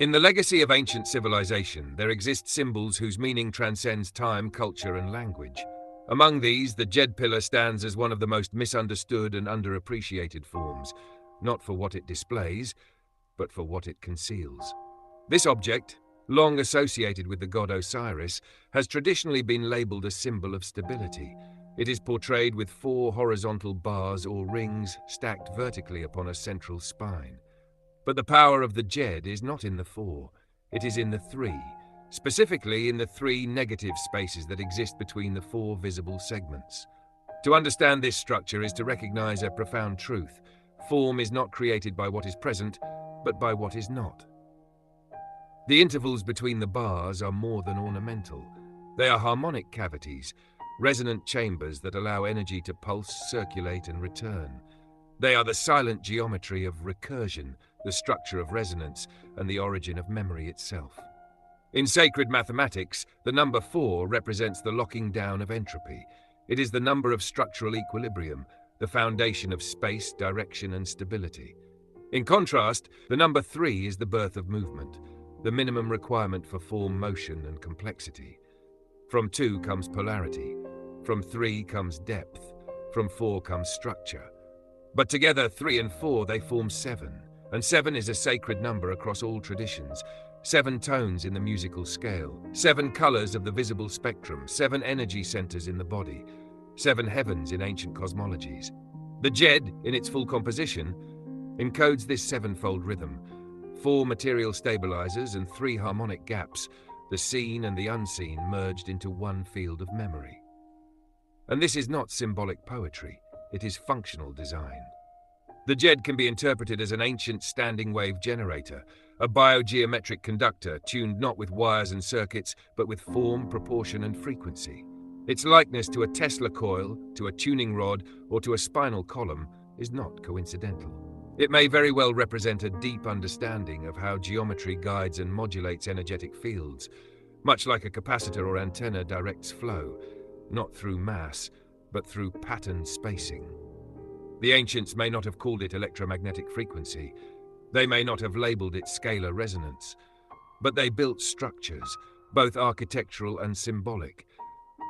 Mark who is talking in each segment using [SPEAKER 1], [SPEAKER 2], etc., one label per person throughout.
[SPEAKER 1] In the legacy of ancient civilization, there exist symbols whose meaning transcends time, culture, and language. Among these, the Djed pillar stands as one of the most misunderstood and underappreciated forms, not for what it displays, but for what it conceals. This object, long associated with the god Osiris, has traditionally been labeled a symbol of stability. It is portrayed with 4 horizontal bars or rings stacked vertically upon a central spine. But the power of the Djed is not in the 4, it is in the 3, specifically in the 3 negative spaces that exist between the 4 visible segments. To understand this structure is to recognize a profound truth. Form is not created by what is present, but by what is not. The intervals between the bars are more than ornamental. They are harmonic cavities, resonant chambers that allow energy to pulse, circulate, and return. They are the silent geometry of recursion, the structure of resonance, and the origin of memory itself. In sacred mathematics, the number 4 represents the locking down of entropy. It is the number of structural equilibrium, the foundation of space, direction, and stability. In contrast, the number 3 is the birth of movement, the minimum requirement for form, motion, and complexity. From 2 comes polarity, from 3 comes depth, from 4 comes structure. But together, 3 and 4, they form 7. And 7 is a sacred number across all traditions. 7 tones in the musical scale, 7 colors of the visible spectrum, 7 energy centers in the body, 7 heavens in ancient cosmologies. The Djed, in its full composition, encodes this 7-fold rhythm: 4 material stabilizers and 3 harmonic gaps, the seen and the unseen merged into one field of memory. And this is not symbolic poetry, it is functional design. The Djed can be interpreted as an ancient standing wave generator, a biogeometric conductor tuned not with wires and circuits, but with form, proportion, and frequency. Its likeness to a Tesla coil, to a tuning rod, or to a spinal column is not coincidental. It may very well represent a deep understanding of how geometry guides and modulates energetic fields, much like a capacitor or antenna directs flow, not through mass, but through pattern spacing. The ancients may not have called it electromagnetic frequency. They may not have labeled it scalar resonance. But they built structures, both architectural and symbolic,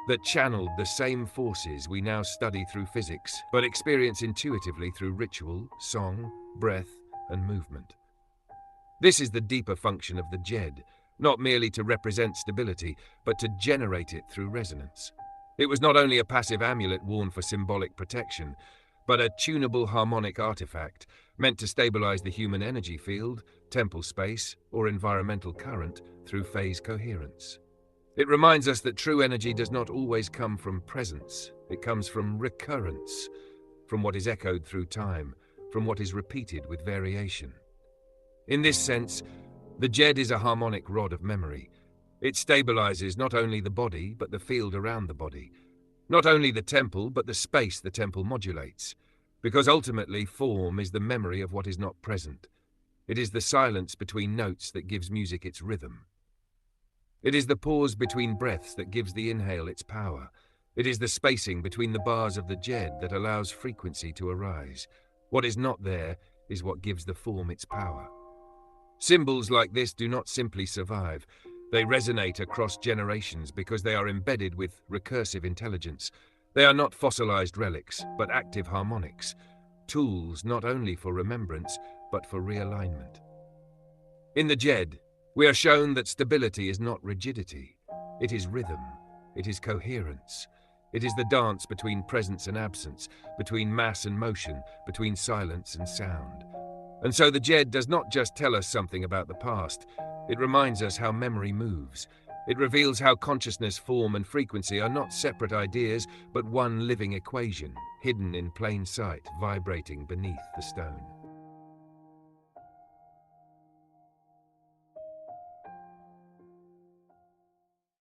[SPEAKER 1] that channeled the same forces we now study through physics, but experience intuitively through ritual, song, breath, and movement. This is the deeper function of the Djed, not merely to represent stability, but to generate it through resonance. It was not only a passive amulet worn for symbolic protection, but a tunable harmonic artifact meant to stabilize the human energy field, temple space, or environmental current through phase coherence. It reminds us that true energy does not always come from presence. It comes from recurrence, from what is echoed through time, from what is repeated with variation. In this sense, the Djed is a harmonic rod of memory. It stabilizes not only the body, but the field around the body. Not only the temple, but the space the temple modulates. Because ultimately, form is the memory of what is not present. It is the silence between notes that gives music its rhythm. It is the pause between breaths that gives the inhale its power. It is the spacing between the bars of the Djed that allows frequency to arise. What is not there is what gives the form its power. Symbols like this do not simply survive. They resonate across generations because they are embedded with recursive intelligence. They are not fossilized relics, but active harmonics, tools not only for remembrance, but for realignment. In the Djed, we are shown that stability is not rigidity. It is rhythm. It is coherence. It is the dance between presence and absence, between mass and motion, between silence and sound. And so the Djed does not just tell us something about the past. It reminds us how memory moves. It reveals how consciousness, form, and frequency are not separate ideas, but one living equation, hidden in plain sight, vibrating beneath the stone.